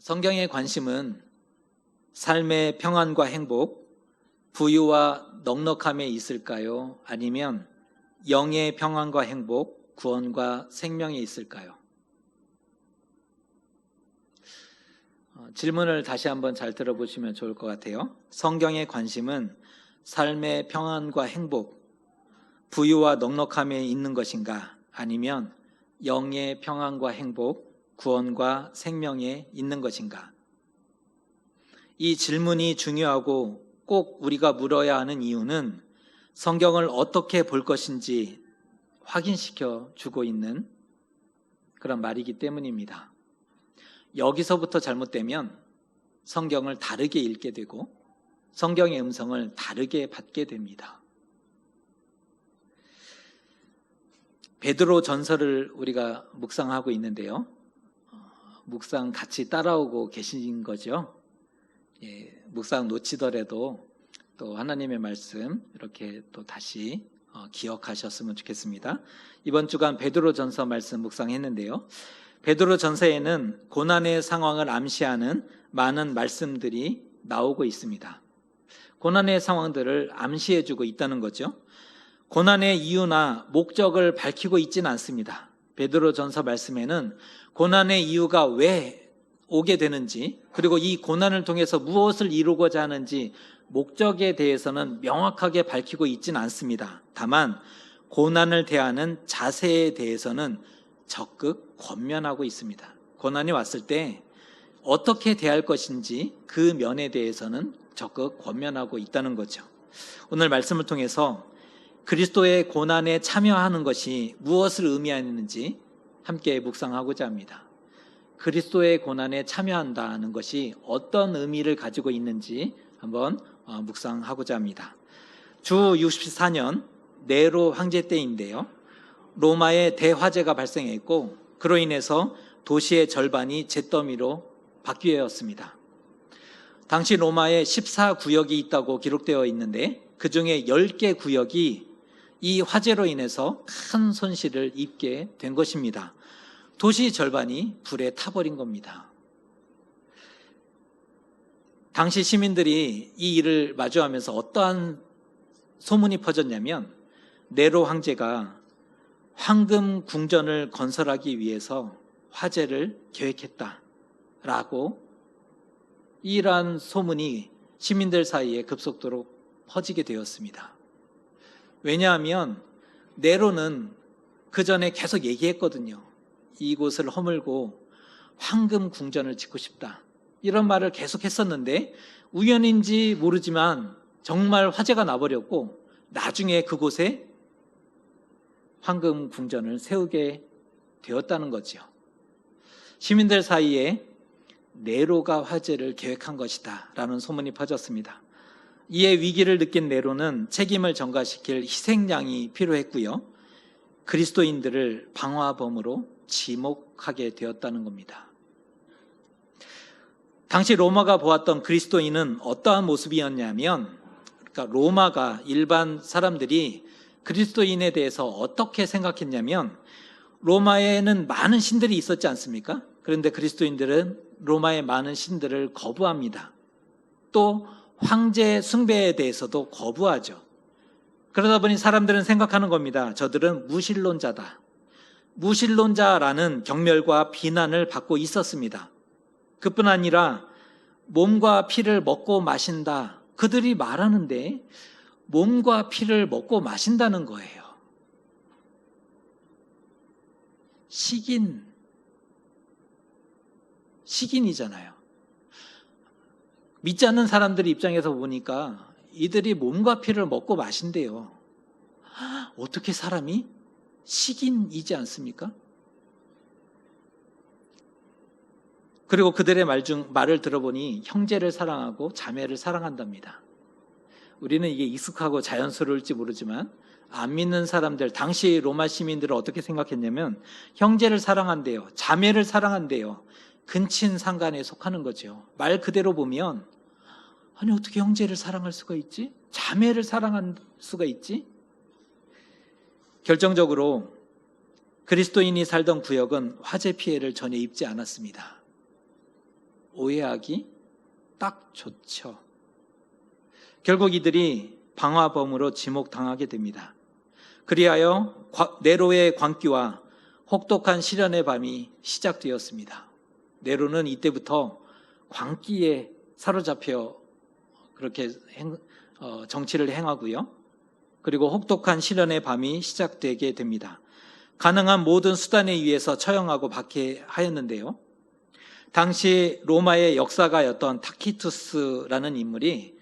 성경의 관심은 삶의 평안과 행복, 부유와 넉넉함에 있을까요? 아니면 영의 평안과 행복, 구원과 생명에 있을까요? 질문을 다시 한번 잘 들어보시면 좋을 것 같아요. 성경의 관심은 삶의 평안과 행복, 부유와 넉넉함에 있는 것인가? 아니면 영의 평안과 행복, 구원과 생명에 있는 것인가? 이 질문이 중요하고 꼭 우리가 물어야 하는 이유는 성경을 어떻게 볼 것인지 확인시켜 주고 있는 그런 말이기 때문입니다. 여기서부터 잘못되면 성경을 다르게 읽게 되고 성경의 음성을 다르게 받게 됩니다. 베드로 전서를 우리가 묵상하고 있는데요. 묵상 같이 따라오고 계신 거죠. 묵상 놓치더라도 또 하나님의 말씀 이렇게 또 다시 기억하셨으면 좋겠습니다. 이번 주간 베드로 전서 말씀 묵상했는데요. 베드로 전서에는 고난의 상황을 암시하는 많은 말씀들이 나오고 있습니다. 고난의 상황들을 암시해주고 있다는 거죠. 고난의 이유나 목적을 밝히고 있지는 않습니다. 베드로 전서 말씀에는 고난의 이유가 왜 오게 되는지, 그리고 이 고난을 통해서 무엇을 이루고자 하는지 목적에 대해서는 명확하게 밝히고 있지는 않습니다. 다만 고난을 대하는 자세에 대해서는 적극 권면하고 있습니다. 고난이 왔을 때 어떻게 대할 것인지 그 면에 대해서는 적극 권면하고 있다는 거죠. 오늘 말씀을 통해서 그리스도의 고난에 참여하는 것이 무엇을 의미하는지 함께 묵상하고자 합니다. 그리스도의 고난에 참여한다는 것이 어떤 의미를 가지고 있는지 한번 묵상하고자 합니다. 주 64년 네로 황제 때인데요. 로마에 대화재가 발생했고 그로 인해서 도시의 절반이 잿더미로 바뀌었습니다. 당시 로마에 14구역이 있다고 기록되어 있는데 그 중에 10개 구역이 이 화재로 인해서 큰 손실을 입게 된 것입니다. 도시 절반이 불에 타버린 겁니다. 당시 시민들이 이 일을 마주하면서 어떠한 소문이 퍼졌냐면 네로 황제가 황금 궁전을 건설하기 위해서 화재를 계획했다라고 이러한 소문이 시민들 사이에 급속도로 퍼지게 되었습니다. 왜냐하면 네로는 그 전에 계속 얘기했거든요. 이곳을 허물고 황금 궁전을 짓고 싶다. 이런 말을 계속 했었는데 우연인지 모르지만 정말 화재가 나버렸고 나중에 그곳에 황금 궁전을 세우게 되었다는 거죠. 시민들 사이에 네로가 화재를 계획한 것이다 라는 소문이 퍼졌습니다. 이에 위기를 느낀 네로는 책임을 전가시킬 희생양이 필요했고요. 그리스도인들을 방화범으로 지목하게 되었다는 겁니다. 당시 로마가 보았던 그리스도인은 어떠한 모습이었냐면, 그러니까 로마가 일반 사람들이 그리스도인에 대해서 어떻게 생각했냐면, 로마에는 많은 신들이 있었지 않습니까? 그런데 그리스도인들은 로마의 많은 신들을 거부합니다. 또 황제 숭배에 대해서도 거부하죠. 그러다 보니 사람들은 생각하는 겁니다. 저들은 무신론자다. 무신론자라는 경멸과 비난을 받고 있었습니다. 그뿐 아니라 몸과 피를 먹고 마신다. 그들이 말하는데 몸과 피를 먹고 마신다는 거예요. 식인이잖아요. 믿지 않는 사람들 입장에서 보니까 이들이 몸과 피를 먹고 마신대요. 어떻게 사람이 식인이지 않습니까? 그리고 그들의 말을 들어보니 형제를 사랑하고 자매를 사랑한답니다. 우리는 이게 익숙하고 자연스러울지 모르지만 안 믿는 사람들, 당시 로마 시민들은 어떻게 생각했냐면 형제를 사랑한대요. 자매를 사랑한대요. 근친상간에 속하는 거죠. 말 그대로 보면 아니 어떻게 형제를 사랑할 수가 있지? 자매를 사랑할 수가 있지? 결정적으로 그리스도인이 살던 구역은 화재 피해를 전혀 입지 않았습니다. 오해하기 딱 좋죠. 결국 이들이 방화범으로 지목당하게 됩니다. 그리하여 네로의 광기와 혹독한 시련의 밤이 시작되었습니다. 네로는 이때부터 광기에 사로잡혀 그렇게 정치를 행하고요. 그리고 혹독한 시련의 밤이 시작되게 됩니다. 가능한 모든 수단에 의해서 처형하고 박해하였는데요. 당시 로마의 역사가였던 타키투스라는 인물이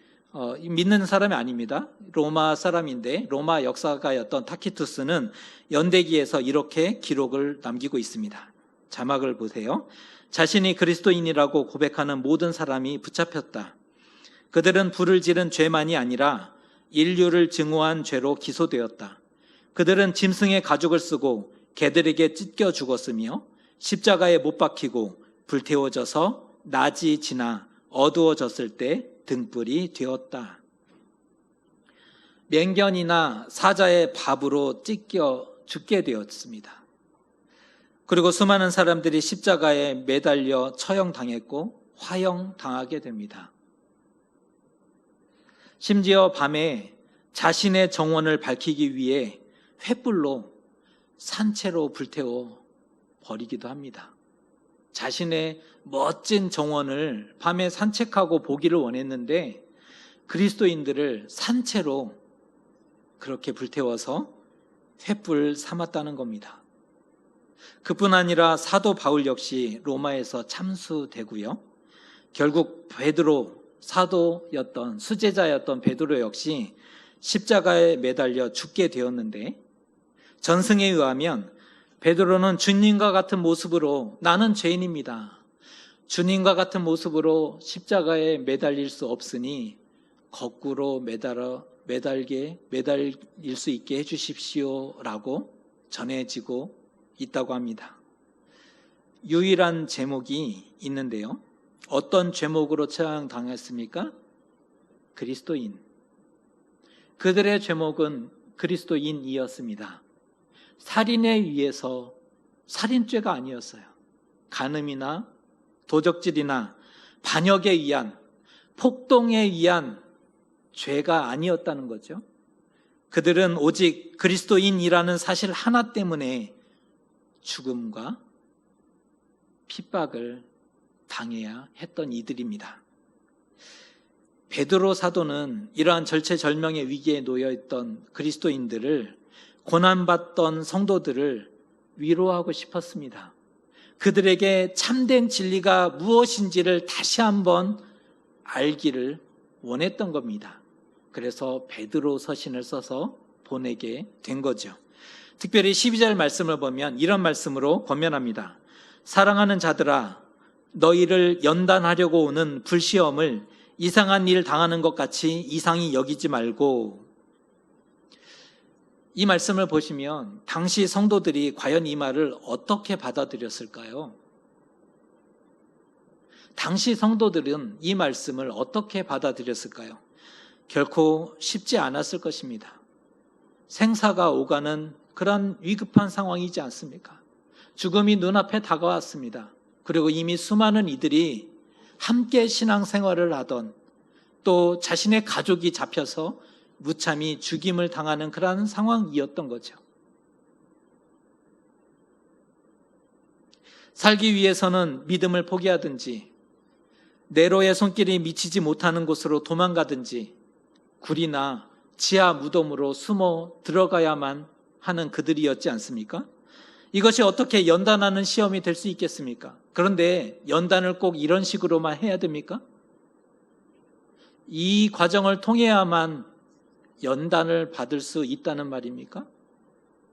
믿는 사람이 아닙니다. 로마 사람인데 로마 역사가였던 타키투스는 연대기에서 이렇게 기록을 남기고 있습니다. 자막을 보세요. 자신이 그리스도인이라고 고백하는 모든 사람이 붙잡혔다. 그들은 불을 지른 죄만이 아니라 인류를 증오한 죄로 기소되었다. 그들은 짐승의 가죽을 쓰고 개들에게 찢겨 죽었으며 십자가에 못 박히고 불태워져서 낮이 지나 어두워졌을 때 등불이 되었다. 맹견이나 사자의 밥으로 찢겨 죽게 되었습니다. 그리고 수많은 사람들이 십자가에 매달려 처형당했고 화형당하게 됩니다. 심지어 밤에 자신의 정원을 밝히기 위해 횃불로 산채로 불태워 버리기도 합니다. 자신의 멋진 정원을 밤에 산책하고 보기를 원했는데 그리스도인들을 산채로 그렇게 불태워서 횃불 삼았다는 겁니다. 그뿐 아니라 사도 바울 역시 로마에서 참수되고요. 결국 베드로, 사도였던 수제자였던 베드로 역시 십자가에 매달려 죽게 되었는데 전승에 의하면 베드로는 주님과 같은 모습으로 나는 죄인입니다. 주님과 같은 모습으로 십자가에 매달릴 수 없으니 거꾸로 매달릴 수 있게 해주십시오라고 전해지고 있다고 합니다. 유일한 제목이 있는데요. 어떤 제목으로 처형당했습니까? 그리스도인. 그들의 제목은 그리스도인이었습니다. 살인에 의해서 살인죄가 아니었어요. 간음이나 도적질이나 반역에 의한 폭동에 의한 죄가 아니었다는 거죠. 그들은 오직 그리스도인이라는 사실 하나 때문에 죽음과 핍박을 당해야 했던 이들입니다. 베드로 사도는 이러한 절체절명의 위기에 놓여있던 그리스도인들을 고난받던 성도들을 위로하고 싶었습니다. 그들에게 참된 진리가 무엇인지를 다시 한번 알기를 원했던 겁니다. 그래서 베드로 서신을 써서 보내게 된 거죠. 특별히 12절 말씀을 보면 이런 말씀으로 권면합니다. 사랑하는 자들아, 너희를 연단하려고 오는 불시험을 이상한 일 당하는 것 같이 이상히 여기지 말고. 이 말씀을 보시면 당시 성도들이 과연 이 말을 어떻게 받아들였을까요? 당시 성도들은 이 말씀을 어떻게 받아들였을까요? 결코 쉽지 않았을 것입니다. 생사가 오가는 그런 위급한 상황이지 않습니까? 죽음이 눈앞에 다가왔습니다. 그리고 이미 수많은 이들이 함께 신앙생활을 하던 또 자신의 가족이 잡혀서 무참히 죽임을 당하는 그런 상황이었던 거죠. 살기 위해서는 믿음을 포기하든지 네로의 손길이 미치지 못하는 곳으로 도망가든지 굴이나 지하 무덤으로 숨어 들어가야만 하는 그들이었지 않습니까? 이것이 어떻게 연단하는 시험이 될 수 있겠습니까? 그런데 연단을 꼭 이런 식으로만 해야 됩니까? 이 과정을 통해야만 연단을 받을 수 있다는 말입니까?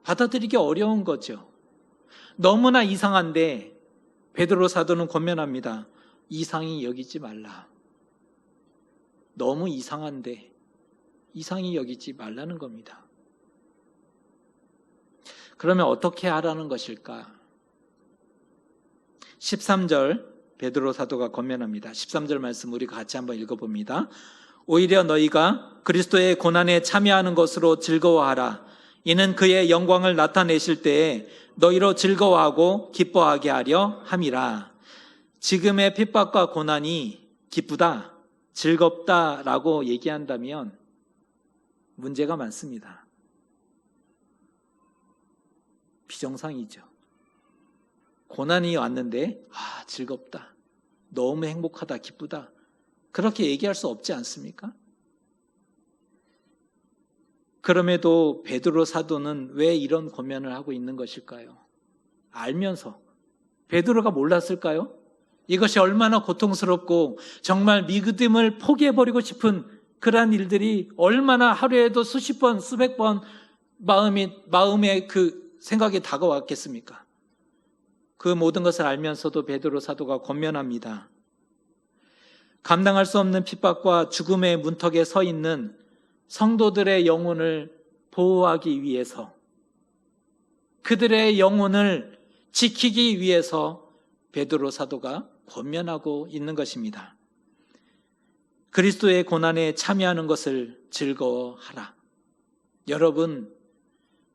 받아들이기 어려운 거죠. 너무나 이상한데 베드로 사도는 권면합니다. 이상히 여기지 말라. 너무 이상한데 이상히 여기지 말라는 겁니다. 그러면 어떻게 하라는 것일까? 13절 베드로 사도가 권면합니다. 13절 말씀 우리 같이 한번 읽어봅니다. 오히려 너희가 그리스도의 고난에 참여하는 것으로 즐거워하라. 이는 그의 영광을 나타내실 때에 너희로 즐거워하고 기뻐하게 하려 함이라. 지금의 핍박과 고난이 기쁘다, 즐겁다라고 얘기한다면 문제가 많습니다. 비정상이죠. 고난이 왔는데 즐겁다, 너무 행복하다, 기쁘다 그렇게 얘기할 수 없지 않습니까? 그럼에도 베드로 사도는 왜 이런 고면을 하고 있는 것일까요? 알면서. 베드로가 몰랐을까요? 이것이 얼마나 고통스럽고 정말 믿음을 포기해버리고 싶은 그러한 일들이 얼마나 하루에도 수십 번, 수백 번 마음에 그 생각이 다가왔겠습니까? 그 모든 것을 알면서도 베드로 사도가 권면합니다. 감당할 수 없는 핍박과 죽음의 문턱에 서 있는 성도들의 영혼을 보호하기 위해서, 그들의 영혼을 지키기 위해서 베드로 사도가 권면하고 있는 것입니다. 그리스도의 고난에 참여하는 것을 즐거워하라. 여러분,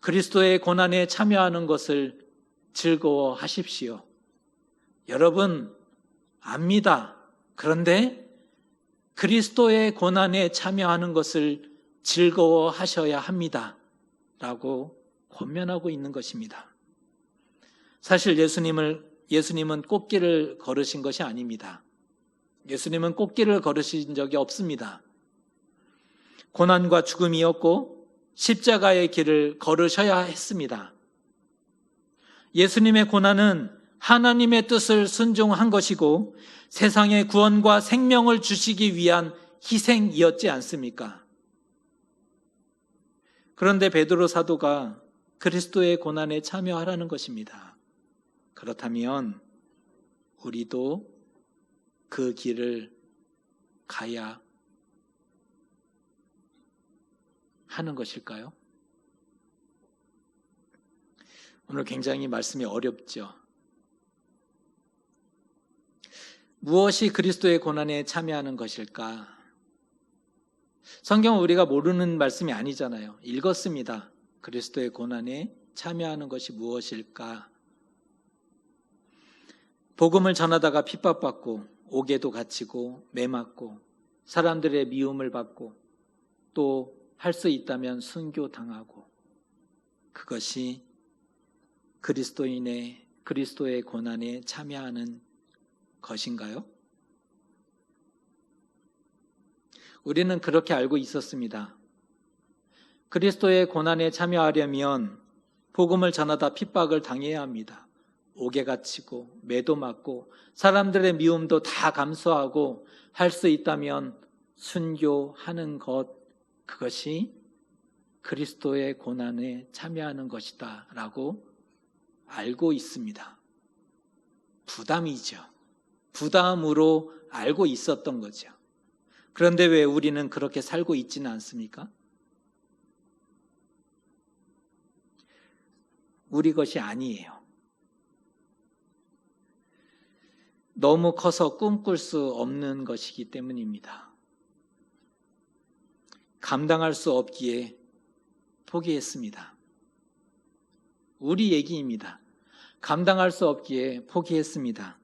그리스도의 고난에 참여하는 것을 즐거워하십시오. 여러분, 압니다. 그런데 그리스도의 고난에 참여하는 것을 즐거워하셔야 합니다. 라고 권면하고 있는 것입니다. 사실 예수님은 꽃길을 걸으신 것이 아닙니다. 예수님은 꽃길을 걸으신 적이 없습니다. 고난과 죽음이었고 십자가의 길을 걸으셔야 했습니다. 예수님의 고난은 하나님의 뜻을 순종한 것이고 세상의 구원과 생명을 주시기 위한 희생이었지 않습니까? 그런데 베드로 사도가 그리스도의 고난에 참여하라는 것입니다. 그렇다면 우리도 그 길을 가야 하는 것일까요? 오늘 굉장히 말씀이 어렵죠. 무엇이 그리스도의 고난에 참여하는 것일까? 성경은 우리가 모르는 말씀이 아니잖아요. 읽었습니다. 그리스도의 고난에 참여하는 것이 무엇일까? 복음을 전하다가 핍박받고 옥에도 갇히고 매맞고 사람들의 미움을 받고 또 할 수 있다면 순교당하고, 그것이 그리스도의 고난에 참여하는 것인가요? 우리는 그렇게 알고 있었습니다. 그리스도의 고난에 참여하려면 복음을 전하다 핍박을 당해야 합니다. 옥에 갇히고 매도 맞고 사람들의 미움도 다 감수하고 할 수 있다면 순교하는 것, 그것이 그리스도의 고난에 참여하는 것이다 라고 알고 있습니다. 부담이죠. 부담으로 알고 있었던 거죠. 그런데 왜 우리는 그렇게 살고 있지는 않습니까? 우리 것이 아니에요. 너무 커서 꿈꿀 수 없는 것이기 때문입니다. 감당할 수 없기에 포기했습니다. 우리 얘기입니다. 감당할 수 없기에 포기했습니다.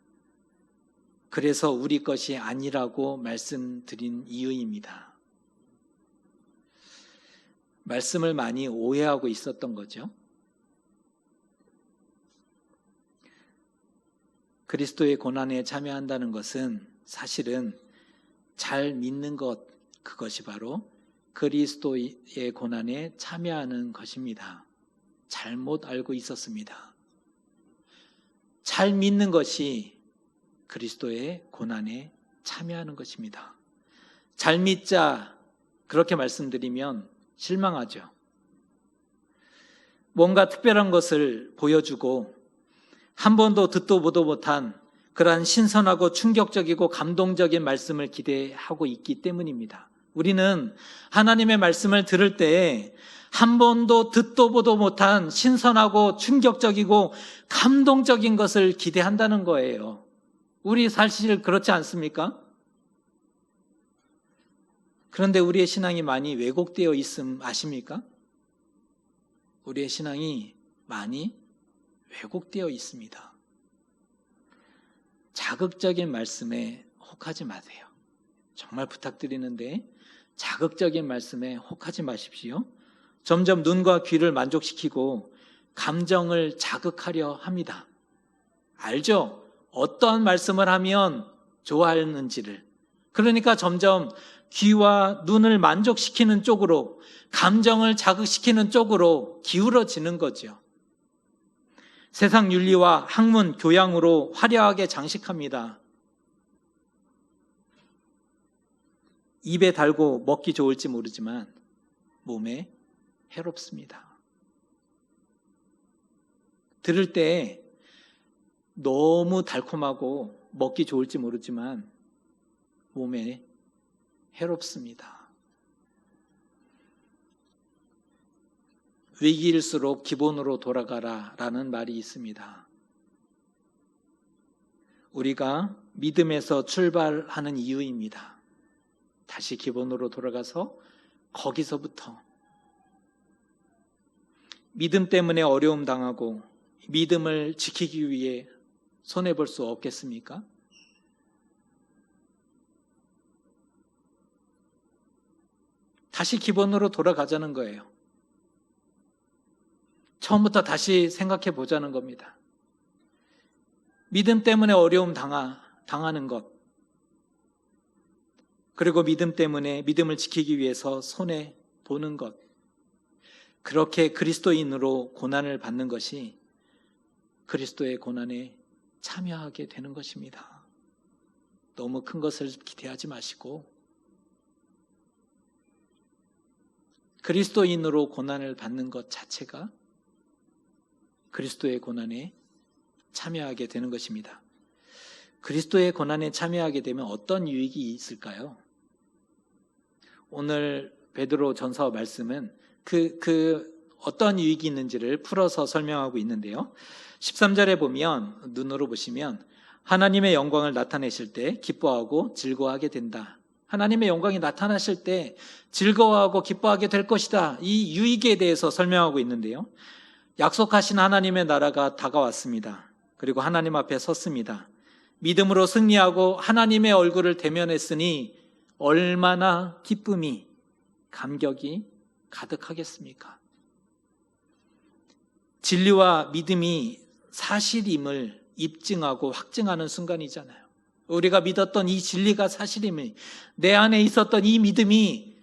그래서 우리 것이 아니라고 말씀드린 이유입니다. 말씀을 많이 오해하고 있었던 거죠. 그리스도의 고난에 참여한다는 것은 사실은 잘 믿는 것, 그것이 바로 그리스도의 고난에 참여하는 것입니다. 잘못 알고 있었습니다. 잘 믿는 것이 그리스도의 고난에 참여하는 것입니다. 잘 믿자, 그렇게 말씀드리면 실망하죠. 뭔가 특별한 것을 보여주고 한 번도 듣도 보도 못한 그러한 신선하고 충격적이고 감동적인 말씀을 기대하고 있기 때문입니다. 우리는 하나님의 말씀을 들을 때 한 번도 듣도 보도 못한 신선하고 충격적이고 감동적인 것을 기대한다는 거예요. 우리 사실 그렇지 않습니까? 그런데 우리의 신앙이 많이 왜곡되어 있음 아십니까? 우리의 신앙이 많이 왜곡되어 있습니다. 자극적인 말씀에 혹하지 마세요. 정말 부탁드리는데 자극적인 말씀에 혹하지 마십시오. 점점 눈과 귀를 만족시키고 감정을 자극하려 합니다. 알죠? 어떠한 말씀을 하면 좋아하는지를. 그러니까 점점 귀와 눈을 만족시키는 쪽으로, 감정을 자극시키는 쪽으로 기울어지는 거죠. 세상 윤리와 학문, 교양으로 화려하게 장식합니다. 입에 달고 먹기 좋을지 모르지만 몸에 해롭습니다. 들을 때 너무 달콤하고 먹기 좋을지 모르지만 몸에 해롭습니다. 위기일수록 기본으로 돌아가라 라는 말이 있습니다. 우리가 믿음에서 출발하는 이유입니다. 다시 기본으로 돌아가서 거기서부터 믿음 때문에 어려움 당하고 믿음을 지키기 위해 손해볼 수 없겠습니까? 다시 기본으로 돌아가자는 거예요. 처음부터 다시 생각해 보자는 겁니다. 믿음 때문에 어려움 당하는 것, 그리고 믿음 때문에 믿음을 지키기 위해서 손해 보는 것, 그렇게 그리스도인으로 고난을 받는 것이 그리스도의 고난에 참여하게 되는 것입니다. 너무 큰 것을 기대하지 마시고 그리스도인으로 고난을 받는 것 자체가 그리스도의 고난에 참여하게 되는 것입니다. 그리스도의 고난에 참여하게 되면 어떤 유익이 있을까요? 오늘 베드로 전서 말씀은 어떤 유익이 있는지를 풀어서 설명하고 있는데요. 13절에 보면, 눈으로 보시면 하나님의 영광을 나타내실 때 기뻐하고 즐거워하게 된다. 하나님의 영광이 나타나실 때 즐거워하고 기뻐하게 될 것이다. 이 유익에 대해서 설명하고 있는데요. 약속하신 하나님의 나라가 다가왔습니다. 그리고 하나님 앞에 섰습니다. 믿음으로 승리하고 하나님의 얼굴을 대면했으니 얼마나 기쁨이, 감격이 가득하겠습니까? 진리와 믿음이 사실임을 입증하고 확증하는 순간이잖아요. 우리가 믿었던 이 진리가 사실임을, 내 안에 있었던 이 믿음이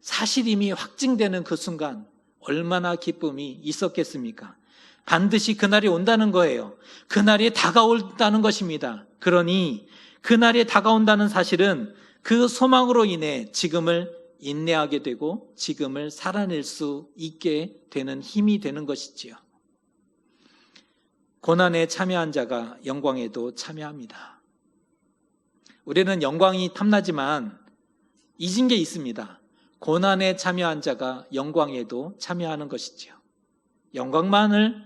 사실임이 확증되는 그 순간 얼마나 기쁨이 있었겠습니까? 반드시 그날이 온다는 거예요. 그날이 다가온다는 것입니다. 그러니 그날이 다가온다는 사실은 그 소망으로 인해 지금을 인내하게 되고 지금을 살아낼 수 있게 되는 힘이 되는 것이지요. 고난에 참여한 자가 영광에도 참여합니다. 우리는 영광이 탐나지만 잊은 게 있습니다. 고난에 참여한 자가 영광에도 참여하는 것이지요. 영광만을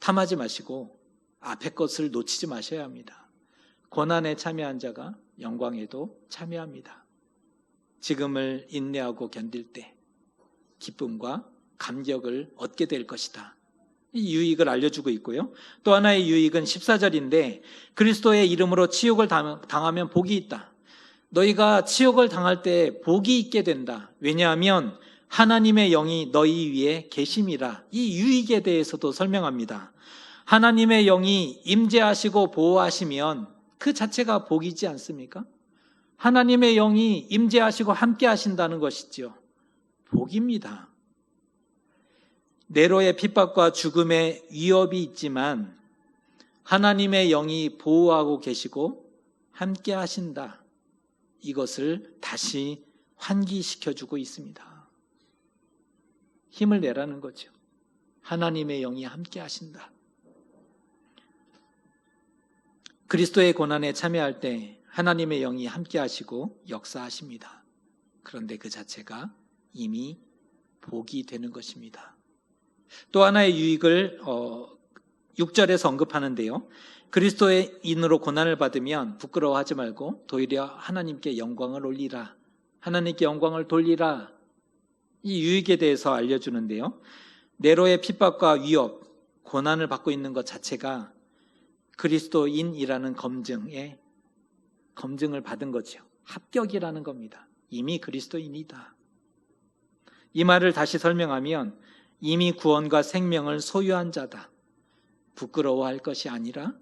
탐하지 마시고 앞의 것을 놓치지 마셔야 합니다. 고난에 참여한 자가 영광에도 참여합니다. 지금을 인내하고 견딜 때 기쁨과 감격을 얻게 될 것이다. 이 유익을 알려주고 있고요. 또 하나의 유익은 14절인데 그리스도의 이름으로 치욕을 당하면 복이 있다. 너희가 치욕을 당할 때 복이 있게 된다. 왜냐하면 하나님의 영이 너희 위에 계심이라. 이 유익에 대해서도 설명합니다. 하나님의 영이 임재하시고 보호하시면 그 자체가 복이지 않습니까? 하나님의 영이 임재하시고 함께 하신다는 것이지요. 복입니다. 네로의 핍박과 죽음의 위협이 있지만 하나님의 영이 보호하고 계시고 함께 하신다. 이것을 다시 환기시켜주고 있습니다. 힘을 내라는 거죠. 하나님의 영이 함께 하신다. 그리스도의 고난에 참여할 때 하나님의 영이 함께 하시고 역사하십니다. 그런데 그 자체가 이미 복이 되는 것입니다. 또 하나의 유익을 6절에서 언급하는데요. 그리스도의 인으로 고난을 받으면 부끄러워하지 말고 도리어 하나님께 영광을 올리라. 하나님께 영광을 돌리라. 이 유익에 대해서 알려주는데요. 네로의 핍박과 위협, 고난을 받고 있는 것 자체가 그리스도인이라는 검증을 받은 거죠. 합격이라는 겁니다. 이미 그리스도인이다. 이 말을 다시 설명하면 이미 구원과 생명을 소유한 자다. 부끄러워할 것이 아니라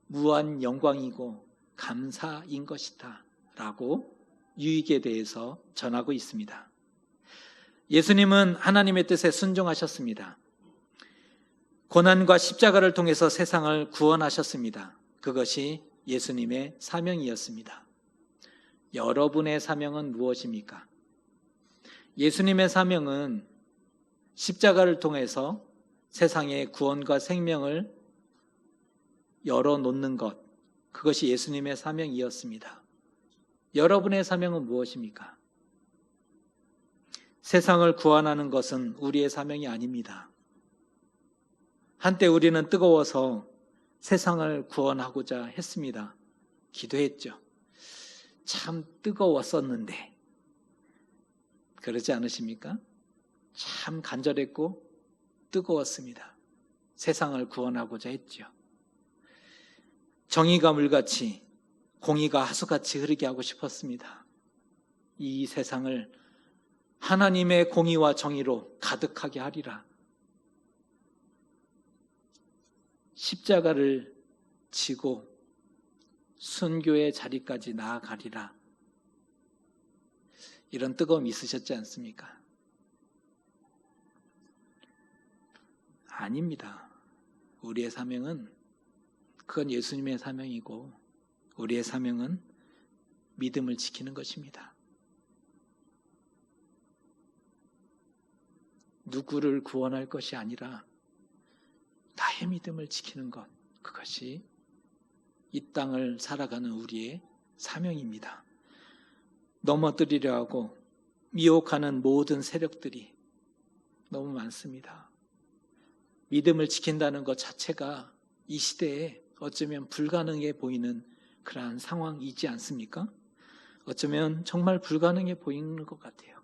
무한 영광이고 감사인 것이다 라고 유익에 대해서 전하고 있습니다. 예수님은 하나님의 뜻에 순종하셨습니다. 고난과 십자가를 통해서 세상을 구원하셨습니다. 그것이 예수님의 사명이었습니다. 여러분의 사명은 무엇입니까? 예수님의 사명은 십자가를 통해서 세상의 구원과 생명을 열어놓는 것, 그것이 예수님의 사명이었습니다. 여러분의 사명은 무엇입니까? 세상을 구원하는 것은 우리의 사명이 아닙니다. 한때 우리는 뜨거워서 세상을 구원하고자 했습니다. 기도했죠. 참 뜨거웠었는데 그러지 않으십니까? 참 간절했고 뜨거웠습니다. 세상을 구원하고자 했죠. 정의가 물같이 공의가 하수같이 흐르게 하고 싶었습니다. 이 세상을 하나님의 공의와 정의로 가득하게 하리라. 십자가를 지고 순교의 자리까지 나아가리라. 이런 뜨거움이 있으셨지 않습니까? 아닙니다. 우리의 사명은 그건 예수님의 사명이고 우리의 사명은 믿음을 지키는 것입니다. 누구를 구원할 것이 아니라 나의 믿음을 지키는 것, 그것이 이 땅을 살아가는 우리의 사명입니다. 넘어뜨리려 하고 미혹하는 모든 세력들이 너무 많습니다. 믿음을 지킨다는 것 자체가 이 시대에 어쩌면 불가능해 보이는 그러한 상황이지 않습니까? 어쩌면 정말 불가능해 보이는 것 같아요.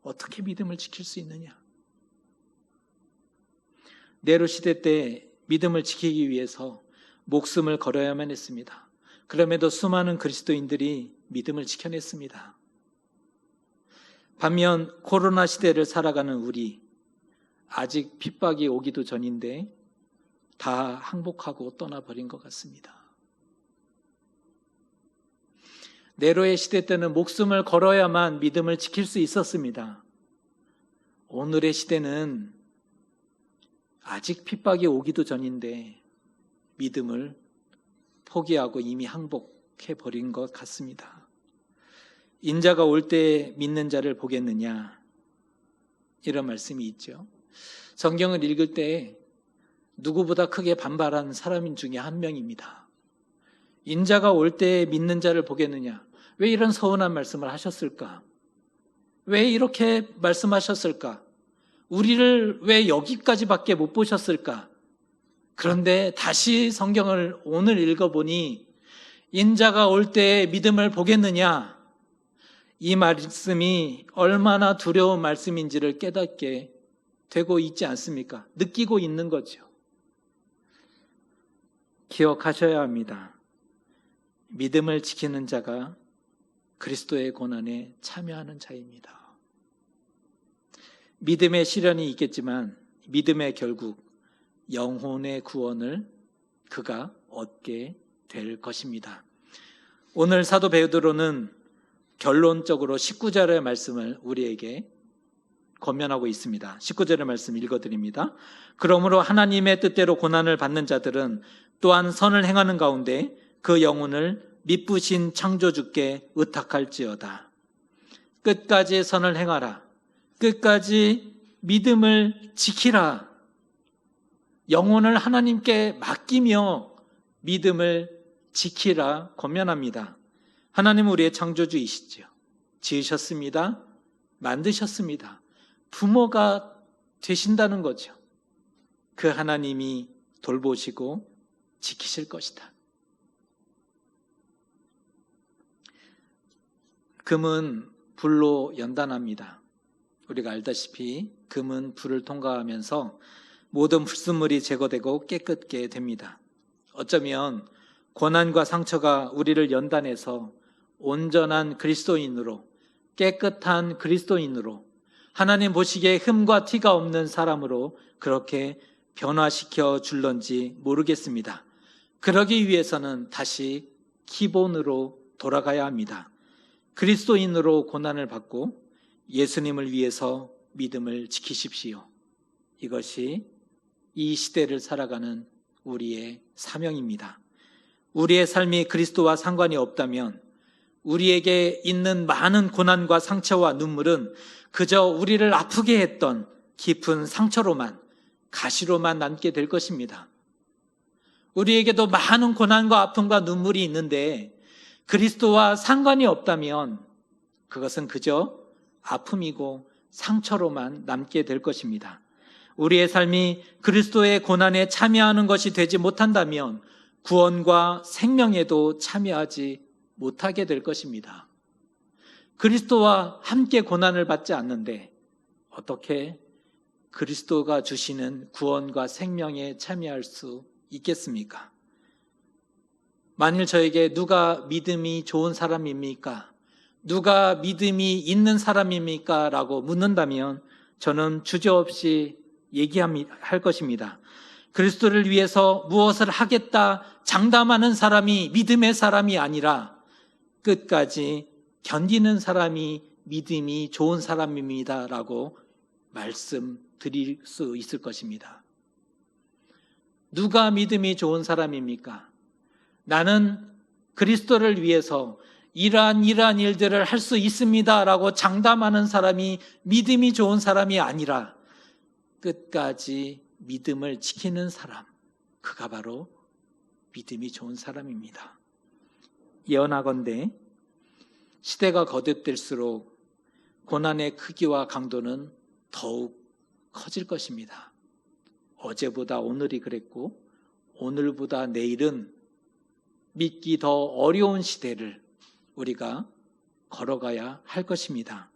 어떻게 믿음을 지킬 수 있느냐? 네로 시대 때 믿음을 지키기 위해서 목숨을 걸어야만 했습니다. 그럼에도 수많은 그리스도인들이 믿음을 지켜냈습니다. 반면 코로나 시대를 살아가는 우리, 아직 핍박이 오기도 전인데 다 항복하고 떠나버린 것 같습니다. 네로의 시대 때는 목숨을 걸어야만 믿음을 지킬 수 있었습니다. 오늘의 시대는 아직 핍박이 오기도 전인데 믿음을 포기하고 이미 항복해버린 것 같습니다. 인자가 올 때 믿는 자를 보겠느냐, 이런 말씀이 있죠. 성경을 읽을 때 누구보다 크게 반발한 사람 중에 한 명입니다. 인자가 올 때 믿는 자를 보겠느냐, 왜 이런 서운한 말씀을 하셨을까? 왜 이렇게 말씀하셨을까? 우리를 왜 여기까지밖에 못 보셨을까? 그런데 다시 성경을 오늘 읽어보니 인자가 올 때 믿음을 보겠느냐, 이 말씀이 얼마나 두려운 말씀인지를 깨닫게 되고 있지 않습니까? 느끼고 있는 거죠. 기억하셔야 합니다. 믿음을 지키는 자가 그리스도의 고난에 참여하는 자입니다. 믿음의 시련이 있겠지만 믿음의 결국 영혼의 구원을 그가 얻게 될 것입니다. 오늘 사도 베드로는 결론적으로 19절의 말씀을 우리에게 권면하고 있습니다. 19절의 말씀 읽어드립니다. 그러므로 하나님의 뜻대로 고난을 받는 자들은 또한 선을 행하는 가운데 그 영혼을 미쁘신 창조주께 의탁할지어다. 끝까지 선을 행하라. 끝까지 믿음을 지키라. 영혼을 하나님께 맡기며 믿음을 지키라 권면합니다. 하나님은 우리의 창조주이시죠. 지으셨습니다. 만드셨습니다. 부모가 되신다는 거죠. 그 하나님이 돌보시고 지키실 것이다. 금은 불로 연단합니다. 우리가 알다시피 금은 불을 통과하면서 모든 불순물이 제거되고 깨끗게 됩니다. 어쩌면 고난과 상처가 우리를 연단해서 온전한 그리스도인으로, 깨끗한 그리스도인으로, 하나님 보시기에 흠과 티가 없는 사람으로 그렇게 변화시켜 줄런지 모르겠습니다. 그러기 위해서는 다시 기본으로 돌아가야 합니다. 그리스도인으로 고난을 받고 예수님을 위해서 믿음을 지키십시오. 이것이 이 시대를 살아가는 우리의 사명입니다. 우리의 삶이 그리스도와 상관이 없다면 우리에게 있는 많은 고난과 상처와 눈물은 그저 우리를 아프게 했던 깊은 상처로만, 가시로만 남게 될 것입니다. 우리에게도 많은 고난과 아픔과 눈물이 있는데 그리스도와 상관이 없다면 그것은 그저 아픔이고 상처로만 남게 될 것입니다. 우리의 삶이 그리스도의 고난에 참여하는 것이 되지 못한다면 구원과 생명에도 참여하지 못하게 될 것입니다. 그리스도와 함께 고난을 받지 않는데 어떻게 그리스도가 주시는 구원과 생명에 참여할 수 있겠습니까? 만일 저에게 누가 믿음이 좋은 사람입니까? 누가 믿음이 있는 사람입니까? 라고 묻는다면 저는 주저없이 얘기할 것입니다. 그리스도를 위해서 무엇을 하겠다 장담하는 사람이 믿음의 사람이 아니라 끝까지 견디는 사람이 믿음이 좋은 사람입니다 라고 말씀드릴 수 있을 것입니다. 누가 믿음이 좋은 사람입니까? 나는 그리스도를 위해서 이러한 일들을 할 수 있습니다 라고 장담하는 사람이 믿음이 좋은 사람이 아니라 끝까지 믿음을 지키는 사람, 그가 바로 믿음이 좋은 사람입니다. 예언하건대 시대가 거듭될수록 고난의 크기와 강도는 더욱 커질 것입니다. 어제보다 오늘이 그랬고 오늘보다 내일은 믿기 더 어려운 시대를 우리가 걸어가야 할 것입니다.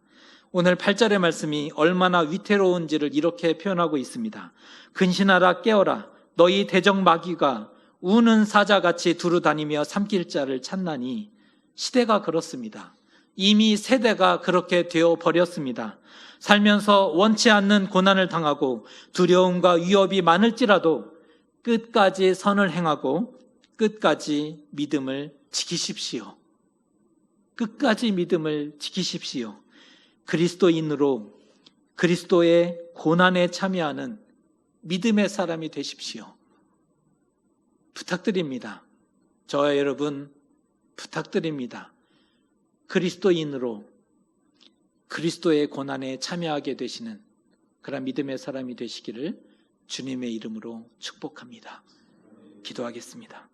오늘 8절의 말씀이 얼마나 위태로운지를 이렇게 표현하고 있습니다. 근신하라 깨어라 너희 대적 마귀가 우는 사자같이 두루다니며 삼킬 자를 찾나니 시대가 그렇습니다. 이미 세대가 그렇게 되어버렸습니다. 살면서 원치 않는 고난을 당하고 두려움과 위협이 많을지라도 끝까지 선을 행하고 끝까지 믿음을 지키십시오. 끝까지 믿음을 지키십시오. 그리스도인으로 그리스도의 고난에 참여하는 믿음의 사람이 되십시오. 부탁드립니다. 저와 여러분 부탁드립니다. 그리스도인으로 그리스도의 고난에 참여하게 되시는 그런 믿음의 사람이 되시기를 주님의 이름으로 축복합니다. 기도하겠습니다.